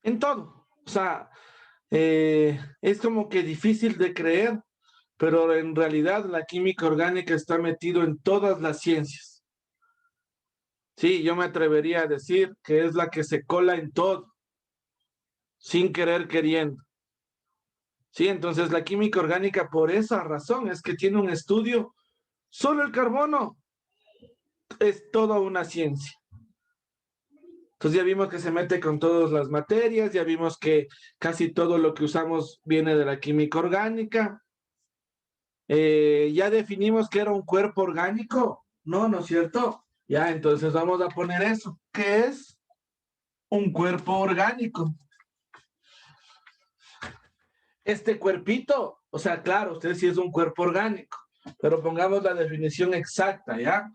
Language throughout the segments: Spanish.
en todo. O sea, es como que difícil de creer, pero en realidad la química orgánica está metido en todas las ciencias. Sí, yo me atrevería a decir que es la que se cola en todo, sin querer queriendo. Sí, entonces la química orgánica por esa razón es que tiene un estudio. Solo el carbono es toda una ciencia. Entonces ya vimos que se mete con todas las materias, ya vimos que casi todo lo que usamos viene de la química orgánica. Ya definimos que era un cuerpo orgánico. No, ¿no es cierto? Ya, entonces vamos a poner eso. ¿Qué es un cuerpo orgánico? Este cuerpito, o sea, claro, usted sí es un cuerpo orgánico, pero pongamos la definición exacta, ¿ya?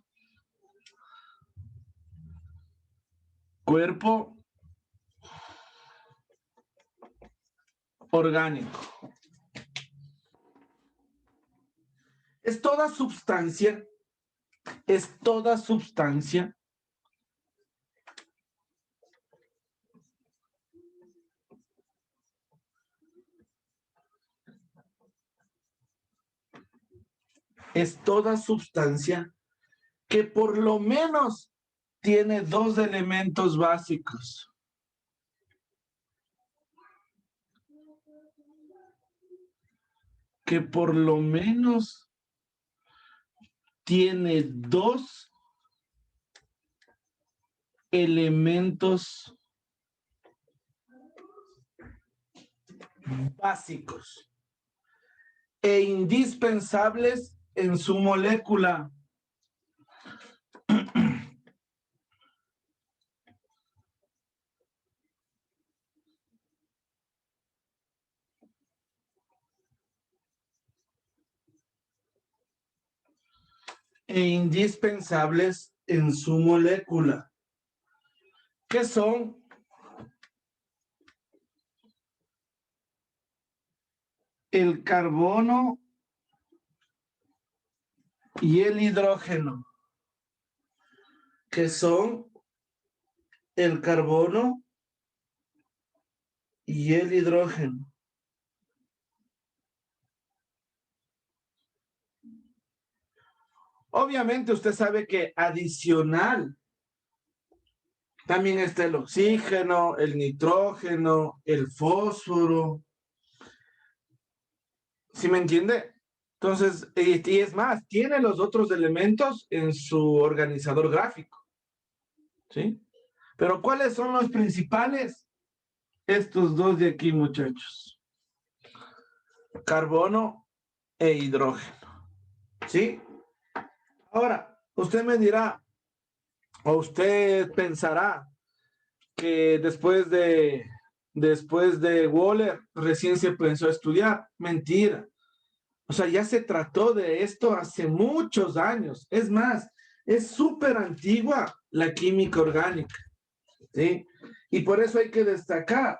Cuerpo orgánico. Es toda sustancia, es toda sustancia es toda sustancia que por lo menos tiene dos elementos básicos. Que por lo menos tiene dos elementos básicos e indispensables en su molécula. E indispensables en su molécula, que son el carbono y el hidrógeno, que son el carbono y el hidrógeno. Obviamente usted sabe que adicional también está el oxígeno, el nitrógeno, el fósforo. ¿Sí me entiende? Entonces, y es más, tiene los otros elementos en su organizador gráfico. ¿Sí? Pero ¿cuáles son los principales? Estos dos de aquí, muchachos. Carbono e hidrógeno. ¿Sí? Ahora, usted me dirá, o usted pensará que después de Wöhler recién se pensó a estudiar. Mentira. O sea, ya se trató de esto hace muchos años. Es más, es súper antigua la química orgánica, ¿sí? Y por eso hay que destacar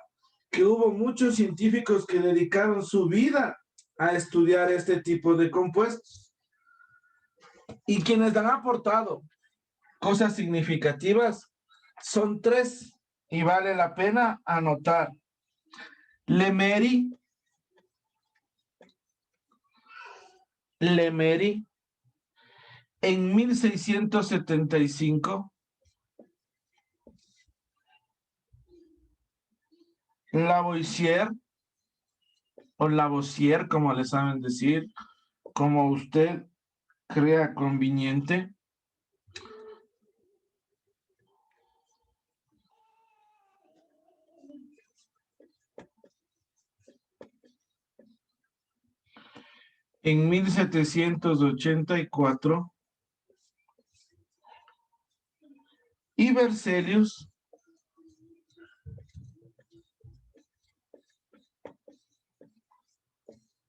que hubo muchos científicos que dedicaron su vida a estudiar este tipo de compuestos. Y quienes han aportado cosas significativas son tres, y vale la pena anotar. Lemery en 1675, Lavoisier o Lavoisier, como le saben decir, como usted crea conveniente. En 1784, y Berzelius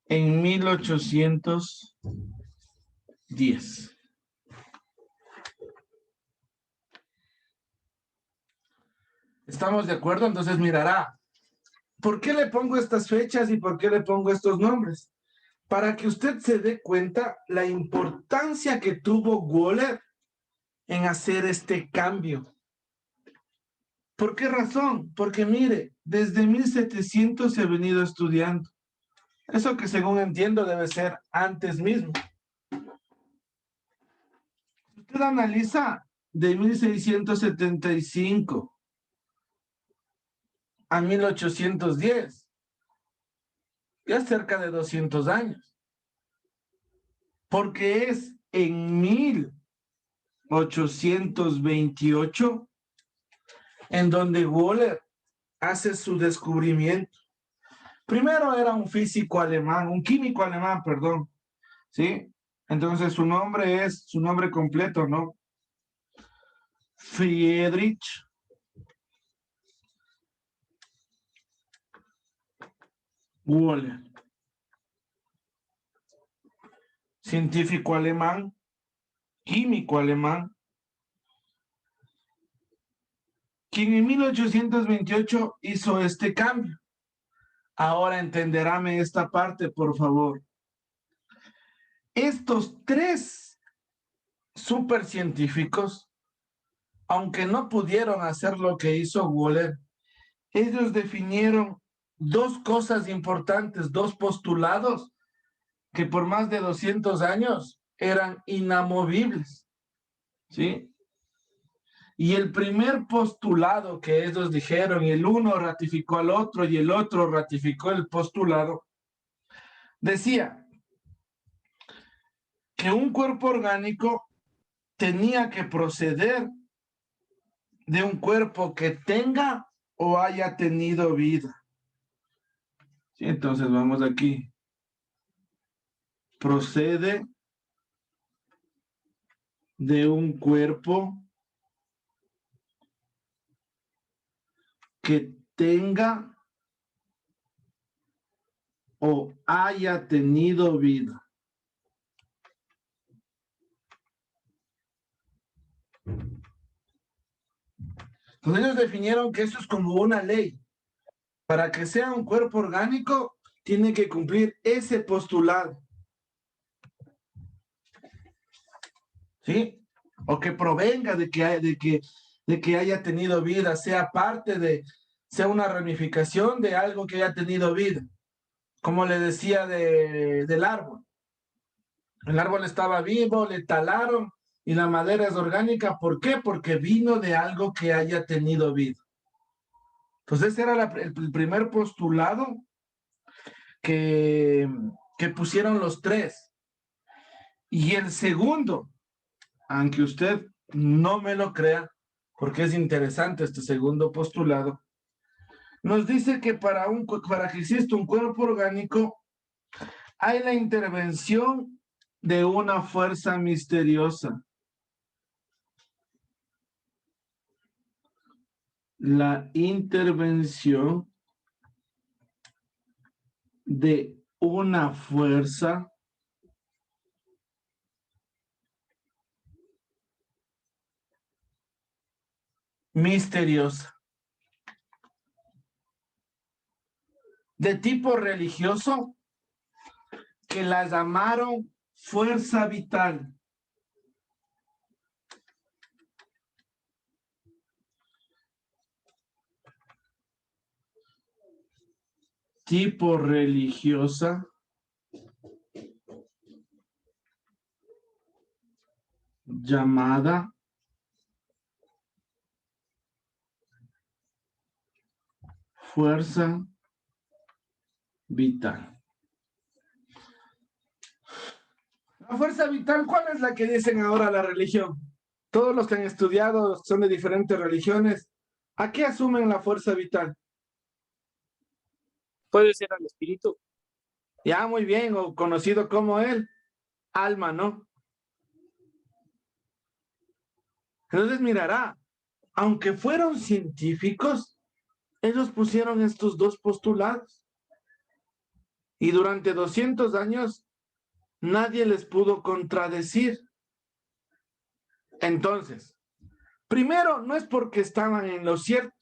en 1810. ¿Estamos de acuerdo? Entonces mirará, ¿por qué le pongo estas fechas y por qué le pongo estos nombres? Para que usted se dé cuenta la importancia que tuvo Wöhler en hacer este cambio. ¿Por qué razón? Porque mire, desde 1700 se ha venido estudiando. Eso que según entiendo debe ser antes mismo. Si usted analiza de 1675 a 1810, ya cerca de 200 años. Porque es en 1828 en donde Wöhler hace su descubrimiento. Primero era un físico alemán, un químico alemán, perdón, ¿sí? Entonces su nombre completo, ¿no? Friedrich Wöhler, científico alemán, químico alemán, quien en 1828 hizo este cambio. Ahora entenderáme esta parte, por favor. Estos tres supercientíficos, aunque no pudieron hacer lo que hizo Wöhler, ellos definieron dos cosas importantes, dos postulados que por más de 200 años eran inamovibles, ¿sí? Y el primer postulado que ellos dijeron, y el uno ratificó al otro y el otro ratificó el postulado, decía que un cuerpo orgánico tenía que proceder de un cuerpo que tenga o haya tenido vida. ¿Sí? Entonces vamos aquí. Procede de un cuerpo que tenga o haya tenido vida. Entonces ellos definieron que eso es como una ley. Para que sea un cuerpo orgánico, tiene que cumplir ese postulado. ¿Sí? O que provenga de que haya tenido vida, sea sea una ramificación de algo que haya tenido vida. Como le decía del árbol. El árbol estaba vivo, le talaron y la madera es orgánica. ¿Por qué? Porque vino de algo que haya tenido vida. Entonces ese era el primer postulado que pusieron los tres. Y el segundo, aunque usted no me lo crea, porque es interesante este segundo postulado, nos dice que para que exista un cuerpo orgánico hay la intervención de una fuerza misteriosa. La intervención de una fuerza misteriosa. De tipo religioso, que la llamaron fuerza vital. Tipo religiosa, llamada fuerza vital. La fuerza vital, ¿cuál es la que dicen ahora la religión? Todos los que han estudiado son de diferentes religiones. ¿A qué asumen la fuerza vital? Puede ser al espíritu. Ya, muy bien, o conocido como el alma, ¿no? Entonces mirará, aunque fueron científicos, ellos pusieron estos dos postulados. Y durante 200 años nadie les pudo contradecir. Entonces, primero, no es porque estaban en lo cierto.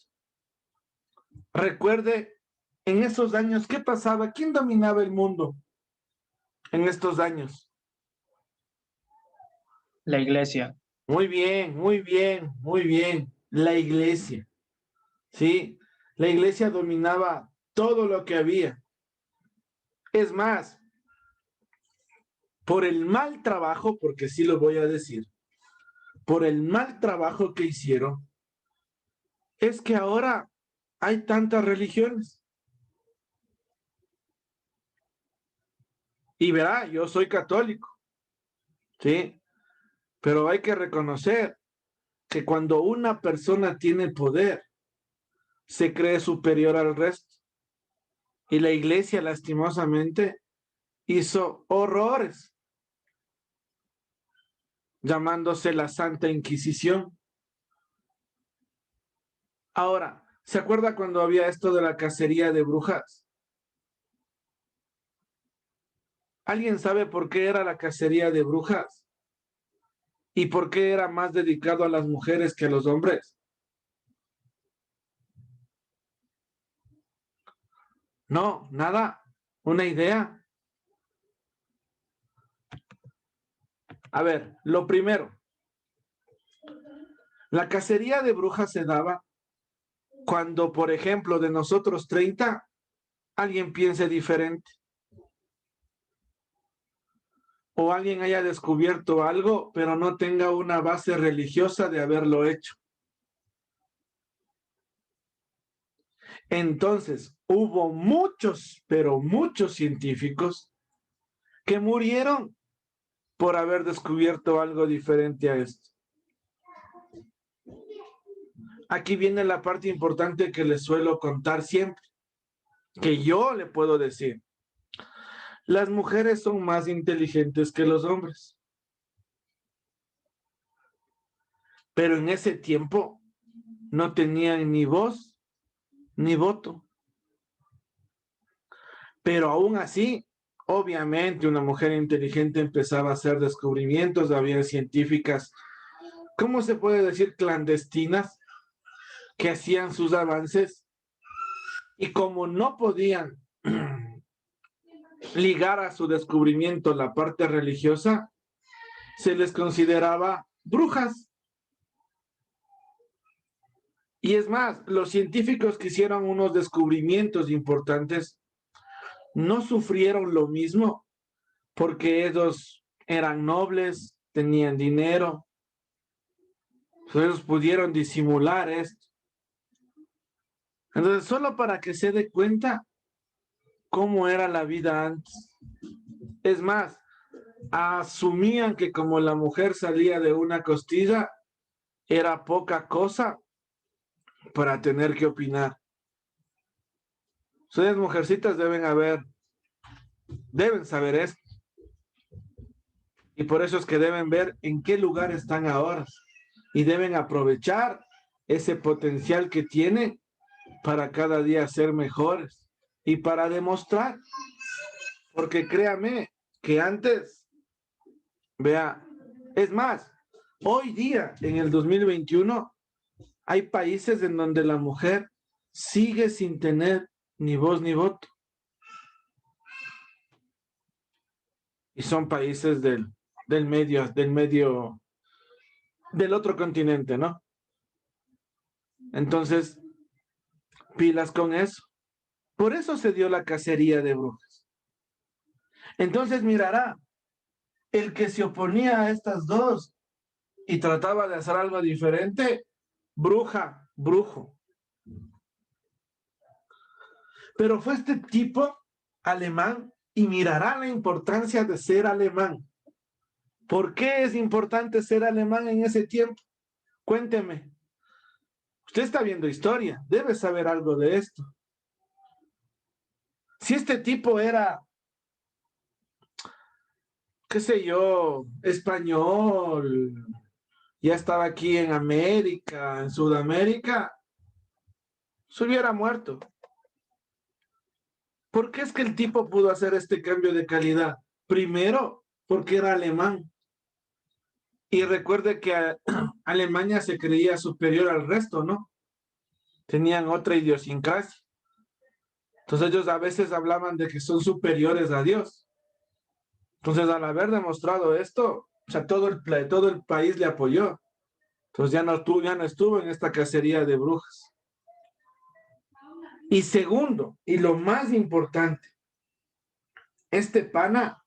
Recuerde, en esos años, ¿qué pasaba? ¿Quién dominaba el mundo en estos años? La iglesia. Muy bien, muy bien, muy bien. La iglesia. ¿sí? La iglesia dominaba todo lo que había. Es más, por el mal trabajo, porque sí lo voy a decir, por el mal trabajo que hicieron, es que ahora hay tantas religiones. Y verá, yo soy católico, ¿sí? Pero hay que reconocer que cuando una persona tiene poder, se cree superior al resto. Y la iglesia, lastimosamente, hizo horrores, llamándose la Santa Inquisición. Ahora, ¿se acuerda cuando había esto de la cacería de brujas? ¿Alguien sabe por qué era la cacería de brujas? ¿Y por qué era más dedicado a las mujeres que a los hombres? No, nada. Una idea. A ver, lo primero, la cacería de brujas se daba cuando, por ejemplo, de nosotros 30, alguien piense diferente o alguien haya descubierto algo, pero no tenga una base religiosa de haberlo hecho. Entonces, hubo muchos, pero muchos científicos que murieron por haber descubierto algo diferente a esto. Aquí viene la parte importante que les suelo contar siempre, que yo le puedo decir. Las mujeres son más inteligentes que los hombres. Pero en ese tiempo no tenían ni voz ni voto. Pero aún así, obviamente una mujer inteligente empezaba a hacer descubrimientos, había científicas, ¿cómo se puede decir? Clandestinas, que hacían sus avances y como no podían ligar a su descubrimiento la parte religiosa, se les consideraba brujas. Y es más, los científicos que hicieron unos descubrimientos importantes no sufrieron lo mismo porque ellos eran nobles, tenían dinero, ellos pudieron disimular esto. Entonces, solo para que se dé cuenta cómo era la vida antes. Es más, asumían que como la mujer salía de una costilla, era poca cosa para tener que opinar. Ustedes, mujercitas, deben saber esto. Y por eso es que deben ver en qué lugar están ahora. Y deben aprovechar ese potencial que tienen para cada día ser mejores. Y para demostrar. Porque créame que antes, vea, es más, hoy día, en el 2021, hay países en donde la mujer sigue sin tener ni voz ni voto. Y son países del otro continente, ¿no? Entonces, pilas con eso. Por eso se dio la cacería de brujas. Entonces mirará, el que se oponía a estas dos y trataba de hacer algo diferente, bruja, brujo. Pero fue este tipo alemán y mirará la importancia de ser alemán. ¿Por qué es importante ser alemán en ese tiempo? Cuénteme. Usted está viendo historia, debe saber algo de esto. Si este tipo era, qué sé yo, español, ya estaba aquí en América, en Sudamérica, se hubiera muerto. ¿Por qué es que el tipo pudo hacer este cambio de calidad? Primero, porque era alemán. Y recuerde que Alemania se creía superior al resto, ¿no? Tenían otra idiosincrasia. Entonces ellos a veces hablaban de que son superiores a Dios. Entonces al haber demostrado esto, o sea, todo el país le apoyó. Entonces ya no estuvo en esta cacería de brujas. Y segundo, y lo más importante, este pana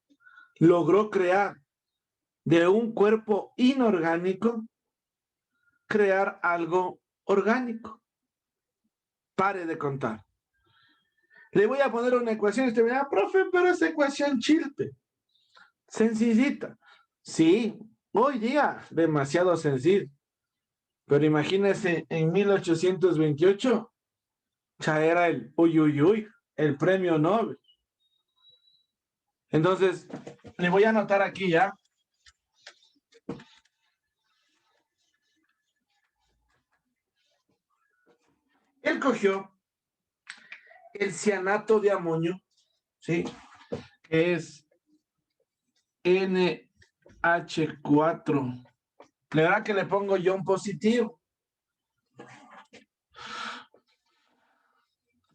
logró crear de un cuerpo inorgánico, crear algo orgánico. Pare de contar. Le voy a poner una ecuación y usted me dirá, profe, pero esa ecuación chilpe. Sencillita. Sí, hoy día demasiado sencillo. Pero imagínese, en 1828 ya era el uy, uy, uy, el premio Nobel. Entonces, le voy a anotar aquí ya. Él cogió el cianato de amonio, ¿sí? Que es NH4. La verdad que le pongo ion positivo.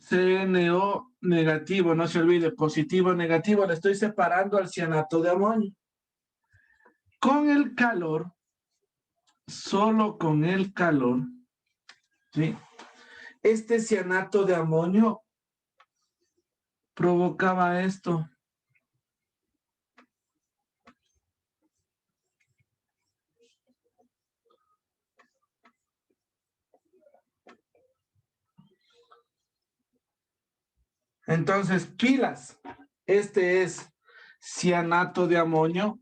CNO negativo, no se olvide, positivo, negativo, le estoy separando al cianato de amonio. Con el calor, solo con el calor, ¿sí? Este cianato de amonio provocaba esto. Entonces, pilas, este es cianato de amonio.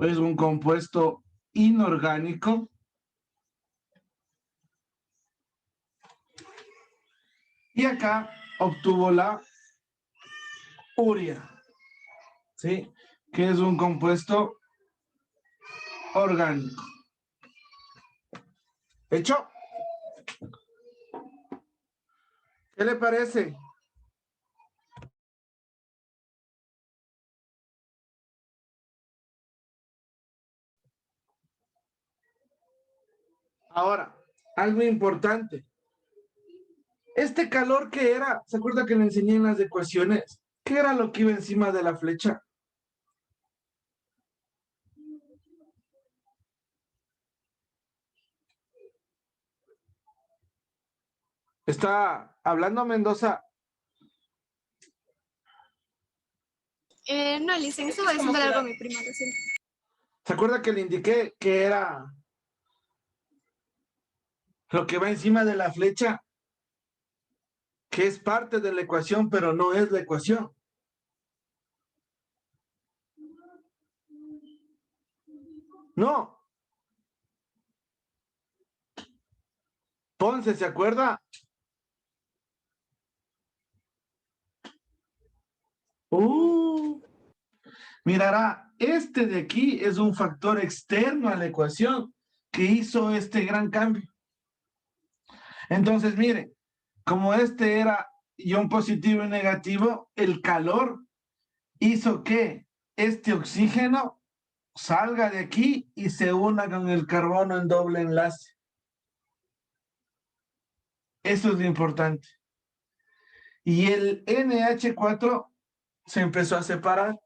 Es un compuesto inorgánico. Y acá obtuvo la urea, ¿sí? Que es un compuesto orgánico. ¿Hecho? ¿Qué le parece? Ahora, algo importante. Este calor que era, ¿se acuerda que le enseñé en las ecuaciones? ¿Qué era lo que iba encima de la flecha? Está hablando Mendoza. No, licencia, voy a sentar algo a mi prima recién. ¿Se acuerda que le indiqué que era lo que va encima de la flecha? Que es parte de la ecuación, pero no es la ecuación. No. Ponce, ¿se acuerda? Mirará, este de aquí es un factor externo a la ecuación que hizo este gran cambio. Entonces, mire, como este era ion positivo y negativo, el calor hizo que este oxígeno salga de aquí y se una con el carbono en doble enlace. Eso es lo importante. Y el NH4 se empezó a separar.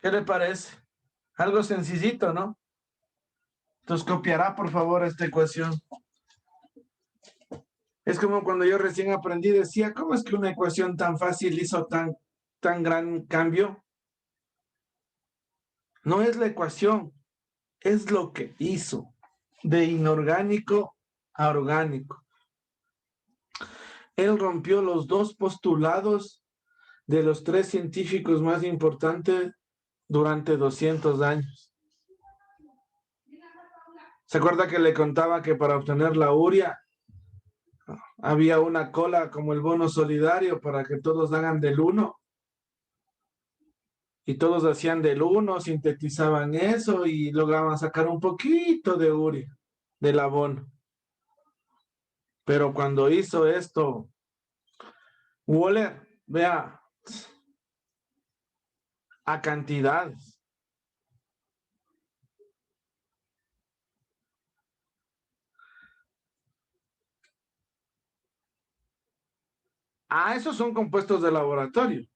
¿Qué le parece? Algo sencillito, ¿no? Entonces copiará, por favor, esta ecuación. Es como cuando yo recién aprendí, decía, ¿cómo es que una ecuación tan fácil hizo tan gran cambio? No es la ecuación, es lo que hizo de inorgánico a orgánico. Él rompió los dos postulados de los tres científicos más importantes durante 200 años. ¿Se acuerda que le contaba que para obtener la urea había una cola como el bono solidario para que todos hagan del 1? Y todos hacían del 1, sintetizaban eso y lograban sacar un poquito de urea, del abono. Pero cuando hizo esto, Wöhler, vea, a cantidades. Ah, esos son compuestos de laboratorio.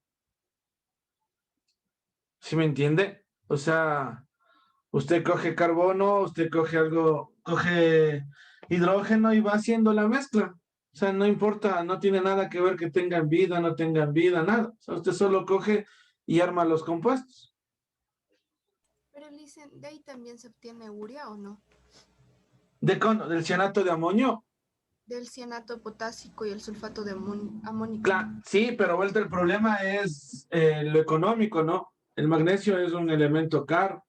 ¿Sí me entiende? O sea, usted coge carbono, usted coge algo, coge hidrógeno y va haciendo la mezcla. O sea, no importa, no tiene nada que ver que tengan vida, no tengan vida, nada. O sea, usted solo coge y arma los compuestos. Pero dicen, ¿de ahí también se obtiene urea o no? Del cianato de amonio. Del cianato potásico y el sulfato de amónico. Claro, sí, pero vuelta el problema es lo económico, ¿no? El magnesio es un elemento caro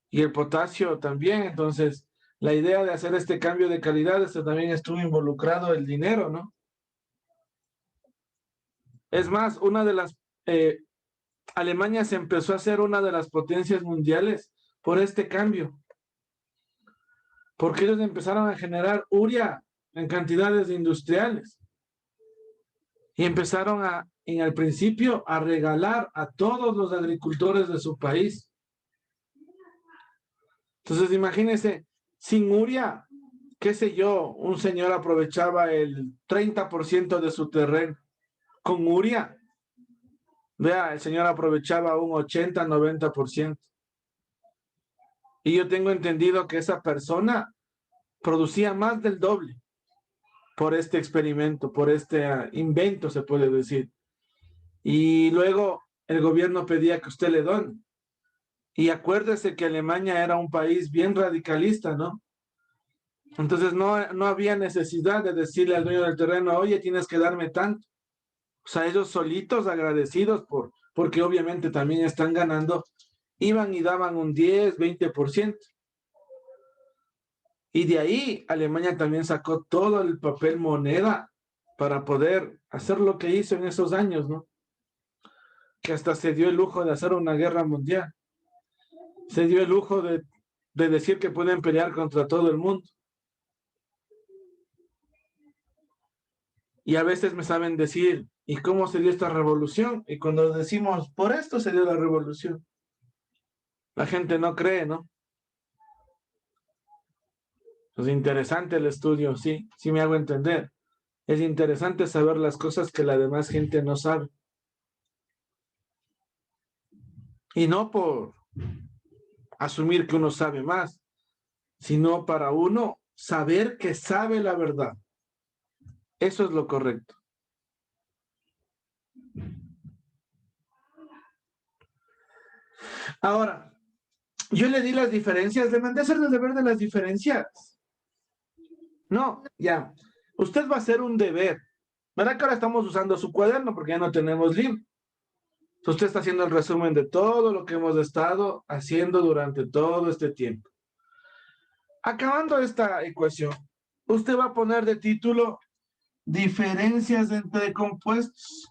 y el potasio también. Entonces, la idea de hacer este cambio de calidad, esto también estuvo involucrado el dinero, ¿no? Es más, Alemania se empezó a ser una de las potencias mundiales por este cambio, porque ellos empezaron a generar urea en cantidades industriales y empezaron en el principio a regalar a todos los agricultores de su país. Entonces, imagínense, sin urea, qué sé yo, un señor aprovechaba el 30% de su terreno. Con urea, vea, el señor aprovechaba un 80-90%. Y yo tengo entendido que esa persona producía más del doble por este experimento, por este invento, se puede decir. Y luego el gobierno pedía que usted le done. Y acuérdese que Alemania era un país bien radicalista, ¿no? Entonces no había necesidad de decirle al dueño del terreno, oye, tienes que darme tanto. O sea, ellos solitos agradecidos porque obviamente también están ganando, iban y daban un 10-20%. Y de ahí Alemania también sacó todo el papel moneda para poder hacer lo que hizo en esos años, ¿no? Que hasta se dio el lujo de hacer una guerra mundial. Se dio el lujo de decir que pueden pelear contra todo el mundo. Y a veces me saben decir, ¿y cómo se dio esta revolución? Y cuando decimos, por esto se dio la revolución, la gente no cree, ¿no? Es interesante el estudio, sí, sí me hago entender. Es interesante saber las cosas que la demás gente no sabe. Y no por asumir que uno sabe más, sino para uno saber que sabe la verdad. Eso es lo correcto. Ahora, yo le di las diferencias, le mandé a hacer el deber de las diferencias. No, ya. Usted va a hacer un deber. ¿Verdad que ahora estamos usando su cuaderno porque ya no tenemos libro? Entonces usted está haciendo el resumen de todo lo que hemos estado haciendo durante todo este tiempo. Acabando esta ecuación, usted va a poner de título diferencias entre compuestos.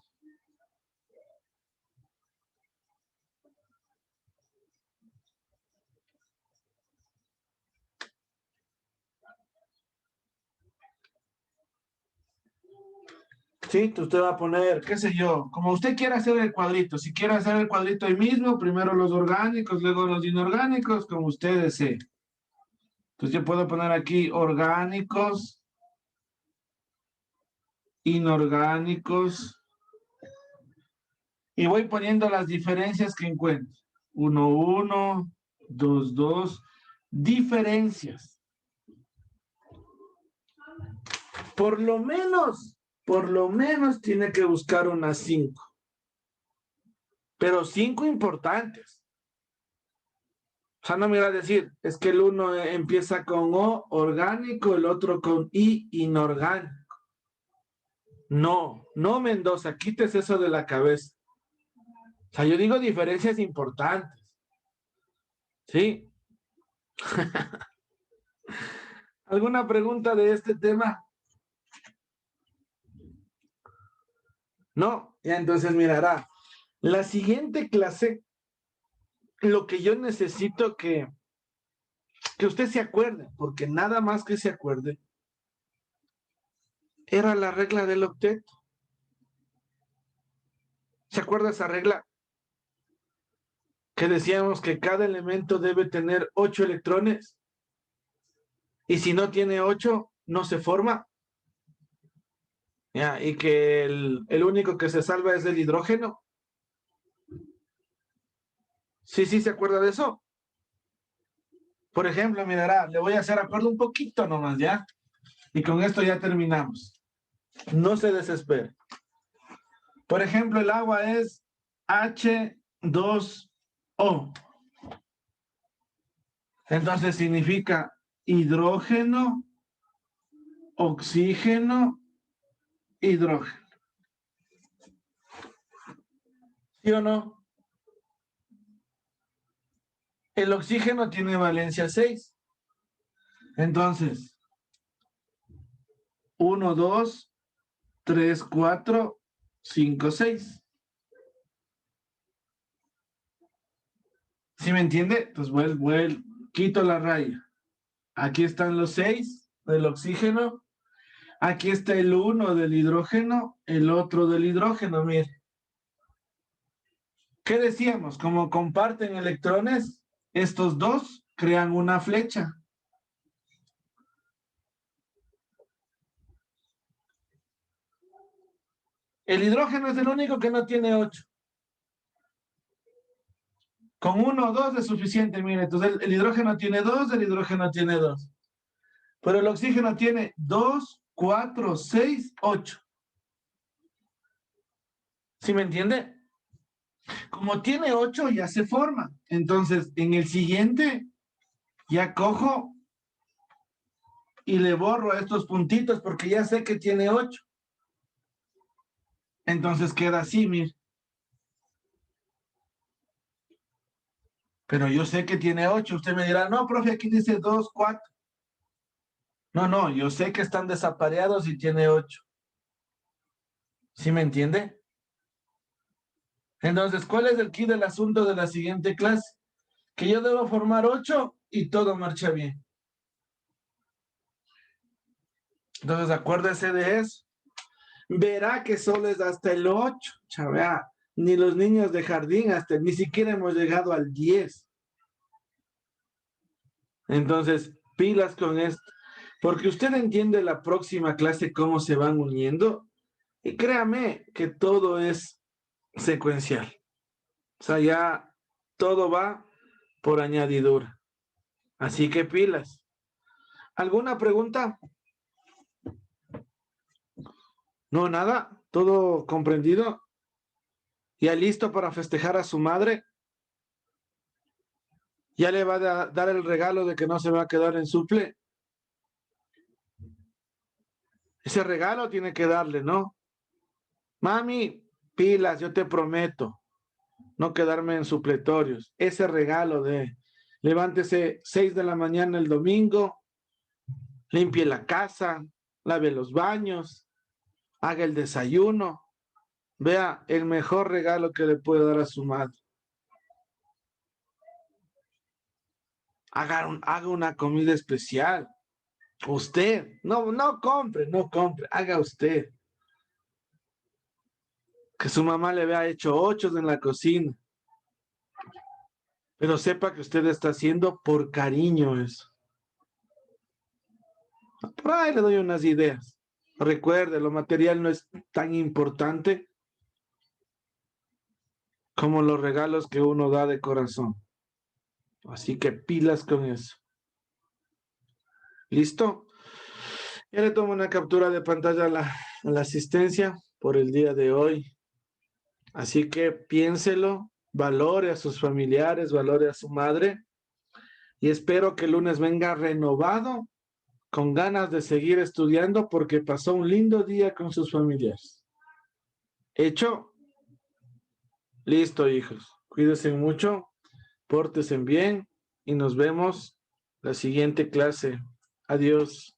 Sí, usted va a poner, qué sé yo, como usted quiera hacer el cuadrito. Si quiere hacer el cuadrito ahí mismo, primero los orgánicos, luego los inorgánicos, como usted desee. Entonces yo puedo poner aquí orgánicos, inorgánicos, y voy poniendo las diferencias que encuentro. 1, 1, 2, 2, diferencias. Por lo menos tiene que buscar unas 5, pero 5 importantes. O sea, no me iba a decir, es que el uno empieza con O, orgánico, el otro con I, inorgánico. No, no, Mendoza, quites eso de la cabeza. O sea, yo digo diferencias importantes. ¿Sí? ¿Alguna pregunta de este tema? No, ya entonces mirará. La siguiente clase, lo que yo necesito que usted se acuerde, porque nada más que se acuerde, era la regla del octeto. ¿Se acuerda esa regla? Que decíamos que cada elemento debe tener 8 electrones y si no tiene 8, no se forma. ¿ya? Y que el único que se salva es el hidrógeno. Sí, sí, ¿se acuerda de eso? Por ejemplo, mirará, le voy a hacer acuerdo un poquito nomás, ¿ya? Y con esto ya terminamos. No se desespere. Por ejemplo, el agua es H2O. Entonces significa hidrógeno, oxígeno, hidrógeno. ¿Sí o no? El oxígeno tiene valencia 6. Entonces, 1, 2, 3, 4, 5, 6. ¿Sí me entiende? Pues quito la raya. Aquí están los 6 del oxígeno. Aquí está el 1 del hidrógeno, el otro del hidrógeno, mire. ¿Qué decíamos? Como comparten electrones, estos dos crean una flecha. El hidrógeno es el único que no tiene 8. Con 1 o 2 es suficiente, mire. Entonces el hidrógeno tiene 2, el hidrógeno tiene 2. Pero el oxígeno tiene 2, 4, 6, 8. ¿Sí me entiende? Como tiene 8 ya se forma. Entonces en el siguiente ya cojo y le borro a estos puntitos porque ya sé que tiene 8. Entonces queda así, mire. Pero yo sé que tiene 8. Usted me dirá, no, profe, aquí dice 2, 4. No, no, yo sé que están desapareados y tiene 8. ¿Sí me entiende? Entonces, ¿cuál es el key del asunto de la siguiente clase? Que yo debo formar 8 y todo marcha bien. Entonces, acuérdese de eso. Verá que solo es hasta el 8. Chavea, ni los niños de jardín, ni siquiera hemos llegado al 10. Entonces, pilas con esto. Porque usted entiende la próxima clase cómo se van uniendo. Y créame que todo es secuencial. O sea, ya todo va por añadidura. Así que pilas. ¿Alguna pregunta? No, nada. ¿Todo comprendido? ¿Ya listo para festejar a su madre? ¿Ya le va a dar el regalo de que no se va a quedar en suple? Ese regalo tiene que darle, ¿no? Mami, pilas, yo te prometo no quedarme en supletorios. Ese regalo de levántese 6 de la mañana el domingo, limpie la casa, lave los baños, haga el desayuno. Vea el mejor regalo que le puede dar a su madre. Haga una comida especial. Usted, no compre, haga usted. Que su mamá le vea hecho 8 en la cocina. Pero sepa que usted está haciendo por cariño eso. Por ahí le doy unas ideas. Recuerde, lo material no es tan importante como los regalos que uno da de corazón. Así que pilas con eso. ¿Listo? Ya le tomo una captura de pantalla a la asistencia por el día de hoy. Así que piénselo, valore a sus familiares, valore a su madre y espero que el lunes venga renovado, con ganas de seguir estudiando porque pasó un lindo día con sus familiares. ¿Hecho? Listo, hijos. Cuídense mucho, pórtense bien y nos vemos la siguiente clase. Adiós.